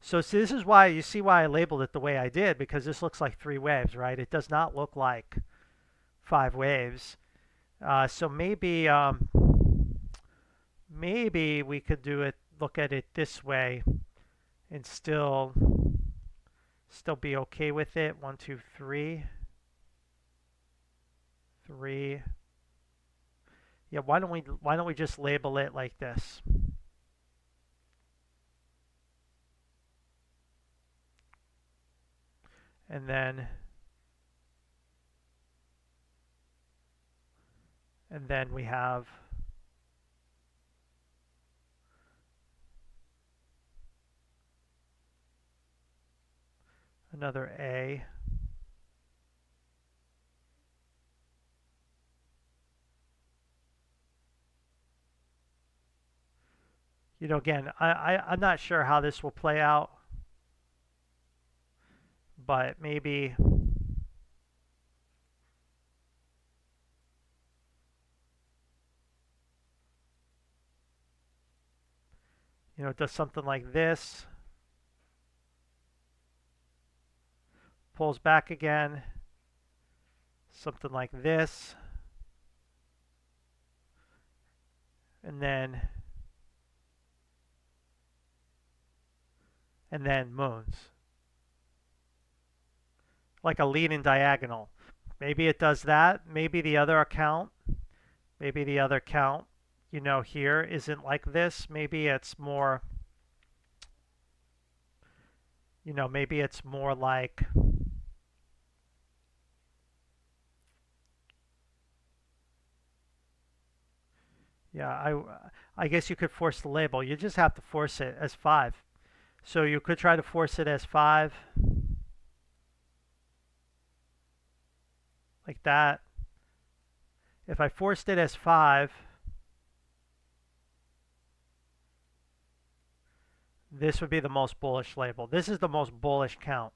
So this is why you see why I labeled it the way I did, because this looks like 3 waves, right? It does not look like 5 waves. So maybe maybe we could look at it this way and still be okay with it. 1, 2, 3. 3. Yeah, why don't we just label it like this? And then we have another A. Again, I'm not sure how this will play out, but maybe it does something like this, pulls back again, something like this, and then moons, like a leading diagonal. Maybe it does that. Maybe the other account, here isn't like this. Maybe it's more, maybe it's more like, yeah, I guess you could force the label. You just have to force it as 5. So you could try to force it as 5, like that. If I forced it as 5, this would be the most bullish label. This is the most bullish count.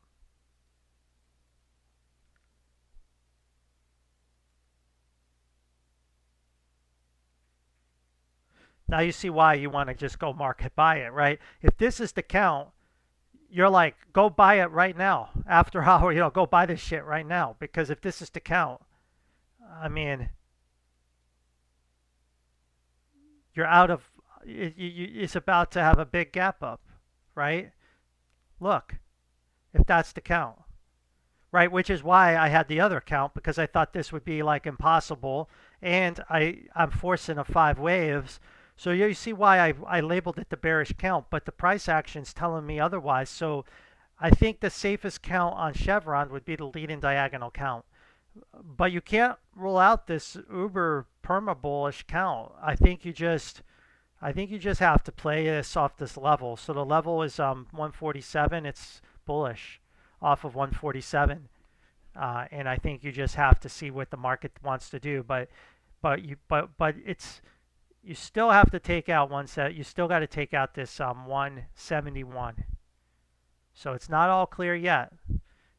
Now you see why you want to just go market buy it, right? If this is the count, you're like, go buy it right now. After hour, go buy this shit right now. Because if this is the count, I mean, you're out of, it's about to have a big gap up, right? Look, if that's the count, right? Which is why I had the other count, because I thought this would be like impossible. And I'm forcing a 5 waves. So you see why I labeled it the bearish count, but the price action's telling me otherwise. So I think the safest count on Chevron would be the leading diagonal count. But you can't rule out this uber perma bullish count. I think you just have to play this off this level. So the level is 147. It's bullish off of 147, and I think you just have to see what the market wants to do. But it's, you still have to take out you still got to take out this 171. So it's not all clear yet,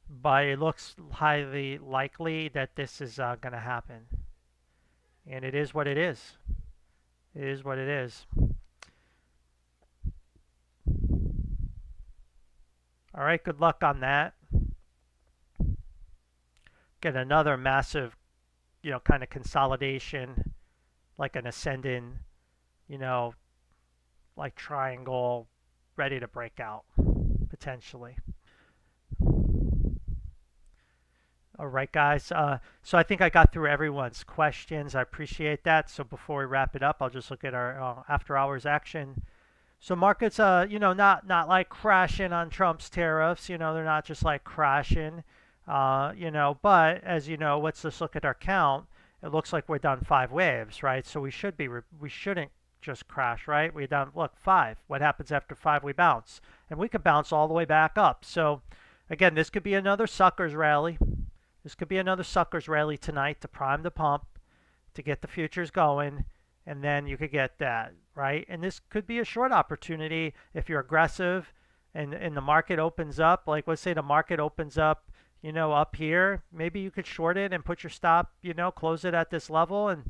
but it looks highly likely that this is going to happen. And it is what it is. It is what it is. All right, good luck on that. Get another massive, kind of consolidation, like an ascending, like triangle, ready to break out, potentially. All right, guys. So I think I got through everyone's questions. I appreciate that. So before we wrap it up, I'll just look at our after hours action. So markets, not like crashing on Trump's tariffs. They're not just like crashing. But as let's just look at our count. It looks like we're done 5 waves, right? So we shouldn't just crashed, right? We down, look, 5. What happens after 5? We bounce. And we could bounce all the way back up. So, again, this could be another suckers rally. This could be another suckers rally tonight to prime the pump, to get the futures going, and then you could get that, right? And this could be a short opportunity if you're aggressive and the market opens up. Like, let's say the market opens up, you know, up here. Maybe you could short it and put your stop, you know, close it at this level and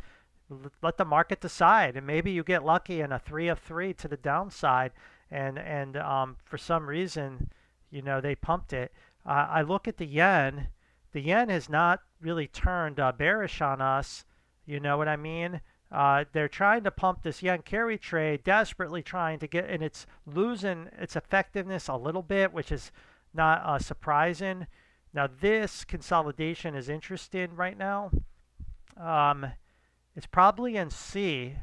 let the market decide. And maybe you get lucky in a 3 of 3 to the downside, and for some reason, you know, they pumped it. I look at the yen. The yen has not really turned bearish on us. You know what I mean? They're trying to pump this yen carry trade, desperately trying to get, and it's losing its effectiveness a little bit, which is not surprising. Now, this consolidation is interesting right now. It's probably in C,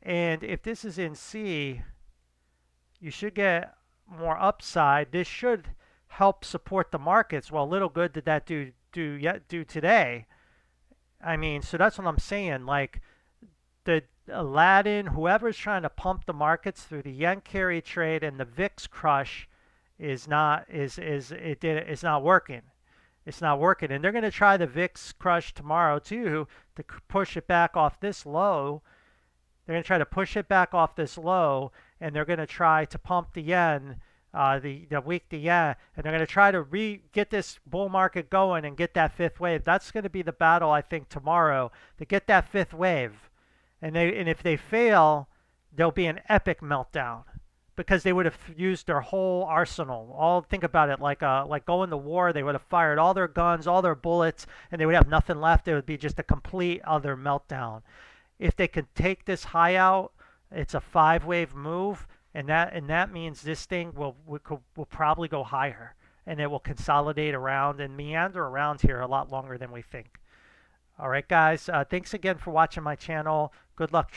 and if this is in C, you should get more upside. This should help support the markets. Well, little good did that do today. I mean, so that's what I'm saying. Like, the Aladdin, whoever's trying to pump the markets through the yen carry trade and the VIX crush is not working. It's not working, and they're going to try the VIX crush tomorrow too to push it back off this low. They're going to try to push it back off this low, and they're going to try to pump the yen. The weak the yen, and they're going to try to get this bull market going and get that fifth wave. That's going to be the battle, I think, tomorrow, to get that fifth wave. And if they fail, there'll be an epic meltdown because they would have used their whole arsenal. Think about it, like going to war. They would have fired all their guns, all their bullets, and they would have nothing left. It would be just a complete other meltdown. If they could take this high out, it's a 5-wave move. And that means this thing will probably go higher, and it will consolidate around and meander around here a lot longer than we think. All right, guys. Thanks again for watching my channel. Good luck.